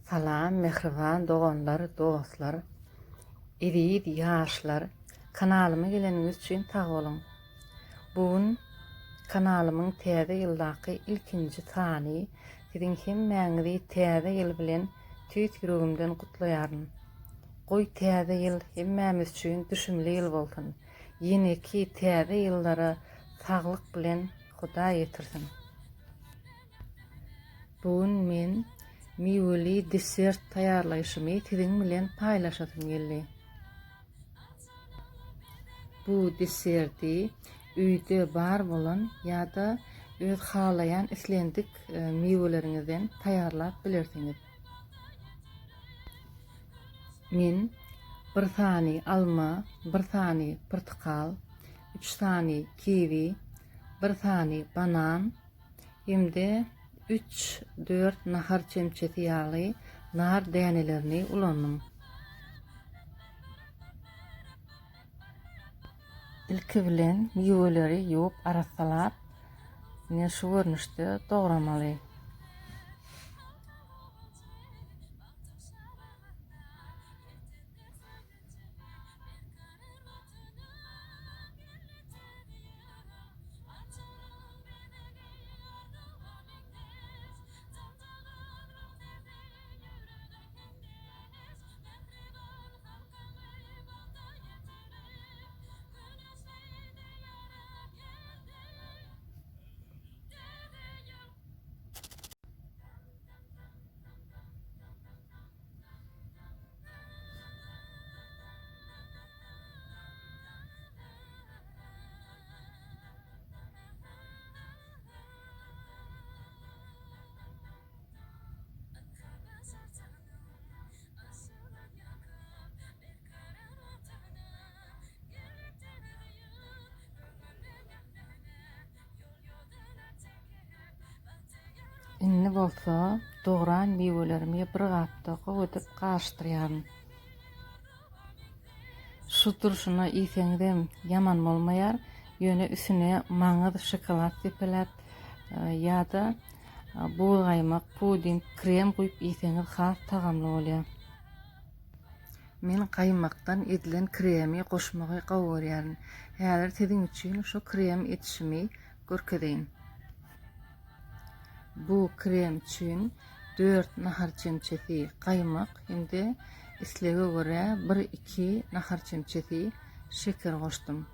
Salam, mehriban doganlar, dostlar, iri ýaşlar. Kanalyma geleniňiz üçin tag bolun. Bugun kanalymyň täze ýyldaky ilkinji sany, siziň hemmäňizi täze ýyl bilen tüýt ýüregimden gutlaýaryn. Goý täze ýyl hemmämiz üçin düşümli ýyl bolsun. Ýene-ki täze ýyllara saglyk bilen Huda ýetirsin. Bugun men miweli desert taýarlaýşymy siziň bilen paýlaşasym geldi. Bu deserti üýde bar bolan ýa-da öz halaýan islendik miweleriňizden taýarlap bilersiňiz. Men bir sany alma, bir sany portakal, 3 sany kiwi, bir sany banan, hemde 3-4 nahar çemçesi ýaly nar dänelerini ulanyň. Ilki bilen miweleri ýuwup arasalap, ine şu görnüşde dogramaly. Inni bolsa, dogran miwelerimi bir gapda gowadyp gaşdyrýaryn. Şu durşuna iýseňizem ýaman bolmaýar, ýöne üstüne maňyz, şokolad sepelep ýa-da buğaýmak, puding, krem goýup iýseňiz has tagamly bolýar. Men gaýmakdan edilen kremi goşmagy gowurýaryn. Häzir siziň üçin şu krem etişimi görkedeýin. Bu krem üçin 4 nahar çemçesi gaýmak hemde islege göre 1-2 nahar çemçesi şeker goşdum.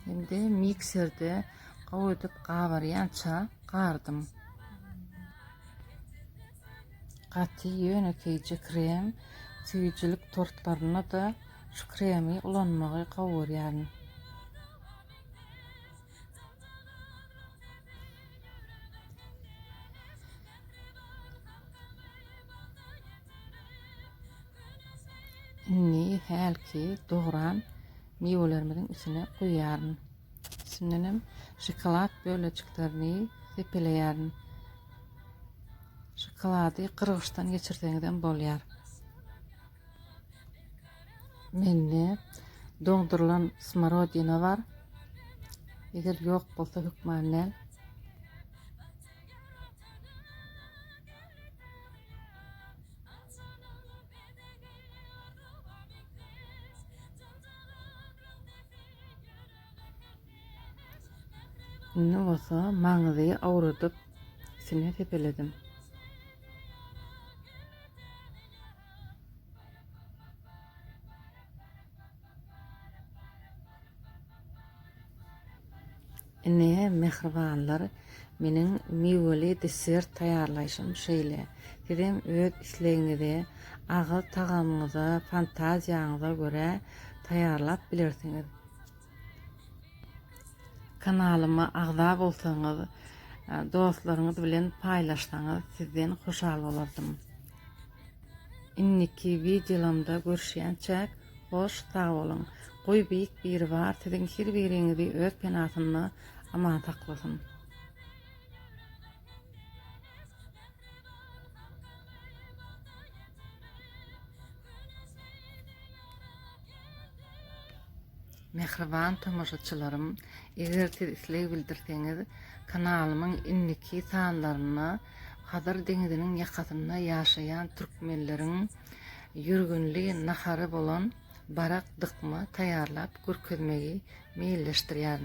Hemde mikserde gowadyp gabarýança gardym. Gaty ýönekeýje krem tüýjilik tortlaryna da şu kremi ulanmagy gowurýaryn. Inni hälki dogran miwelerimizin içine goýaryn. Şimdinem şokolad böleciklerini sepeleýäryn. Şokolady qyrgyçdan geçirseňizem bolýar. Mende dogdurulan smarodina bar. Eger ýok bolsa hükmanel. Ne olsa maňyzy awradyp sine tepeledim. Ne mehribanlar, meniň miweli desert taýarlaýşym şeýle. Sizem öz islegiňize, agyl tagamyňyza, fantaziýaňyza göre taýarlap bilersiňiz. Kanalyma agza bolsaňyz, dostlaryňyz bilen paýlaşsaňyz sizden hoşal bolardym. Inniki videolarymda görüşýänçä hoş sag bolun. Goý beýik biri bar, siziň her biriňizi öz penatyny aman saklasyn. Mehriban tamaşaçylarym, eger siz isleg bildirseňiz, kanalymyň inniki sanlaryny Hadar deňiziniň ýakasyna ýaşaýan türkmenleriň ýürgünli nahary bolan barak dykma taýýarlap görkezmegi meýilleşdirýär.